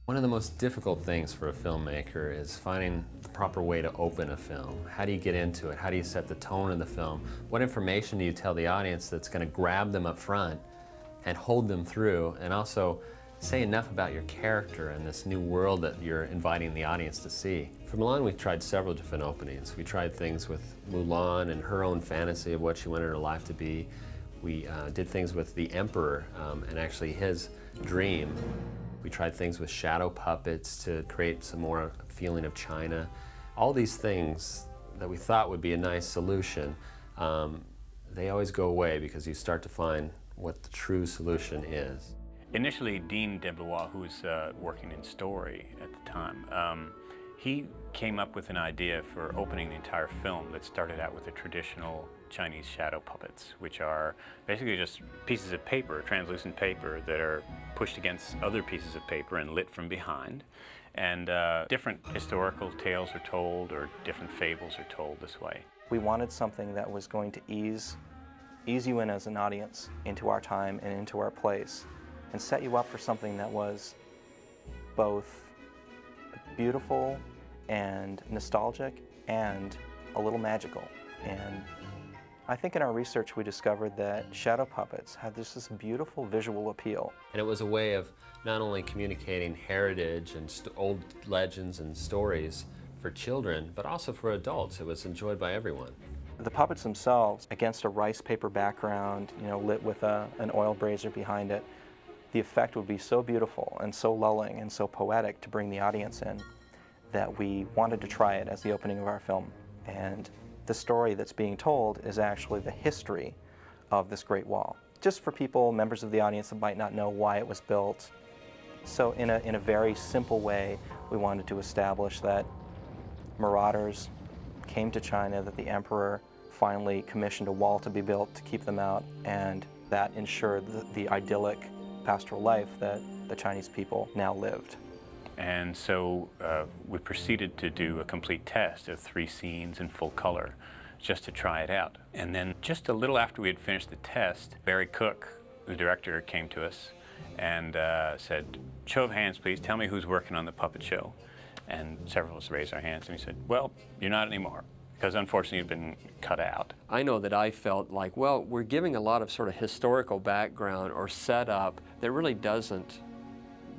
One of the most difficult things for a filmmaker is finding the proper way to open a film. How do you get into it? How do you set the tone of the film? What information do you tell the audience that's going to grab them up front and hold them through, and also say enough about your character and this new world that you're inviting the audience to see? For Mulan, we tried several different openings. We tried things with Mulan and her own fantasy of what she wanted her life to be. We did things with the Emperor and actually his dream. We tried things with shadow puppets to create some more feeling of China. All these things that we thought would be a nice solution, they always go away because you start to find what the true solution is. Initially, Dean DeBlois, who was working in story at the time, he came up with an idea for opening the entire film that started out with the traditional Chinese shadow puppets, which are basically just pieces of paper, translucent paper, that are pushed against other pieces of paper and lit from behind. And different historical tales are told, or different fables are told this way. We wanted something that was going to ease you in as an audience into our time and into our place, and set you up for something that was both beautiful and nostalgic and a little magical. And I think in our research we discovered that shadow puppets had this beautiful visual appeal. And it was a way of not only communicating heritage and old legends and stories for children, but also for adults. It was enjoyed by everyone. The puppets themselves, against a rice paper background, lit with an oil brazier behind it, the effect would be so beautiful and so lulling and so poetic to bring the audience in that we wanted to try it as the opening of our film. And the story that's being told is actually the history of this Great Wall. Just for people, members of the audience, that might not know why it was built. So in a very simple way, we wanted to establish that marauders came to China, that the emperor finally commissioned a wall to be built to keep them out, and that ensured the idyllic pastoral life that the Chinese people now lived. And so we proceeded to do a complete test of 3 scenes in full color, just to try it out. And then just a little after we had finished the test, Barry Cook, the director, came to us and said, "Show of hands, please. Tell me who's working on the puppet show." And several of us raised our hands, and he said, "Well, you're not anymore," because unfortunately you'd been cut out. I know that I felt like, well, we're giving a lot of sort of historical background or setup that really doesn't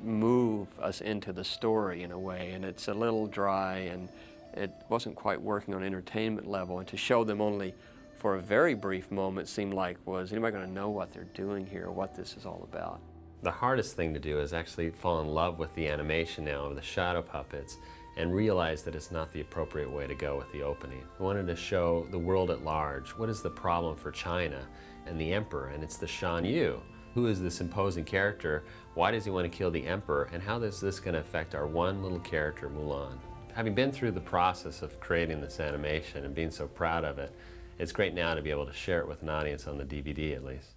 move us into the story in a way, and it's a little dry, and it wasn't quite working on an entertainment level, and to show them only for a very brief moment seemed like, was anybody going to know what they're doing here or what this is all about? The hardest thing to do is actually fall in love with the animation now of the shadow puppets and realize that it's not the appropriate way to go with the opening. We wanted to show the world at large. What is the problem for China and the emperor? And it's the Shan Yu. Who is this imposing character? Why does he want to kill the emperor? And how is this going to affect our one little character, Mulan? Having been through the process of creating this animation and being so proud of it, it's great now to be able to share it with an audience on the DVD at least.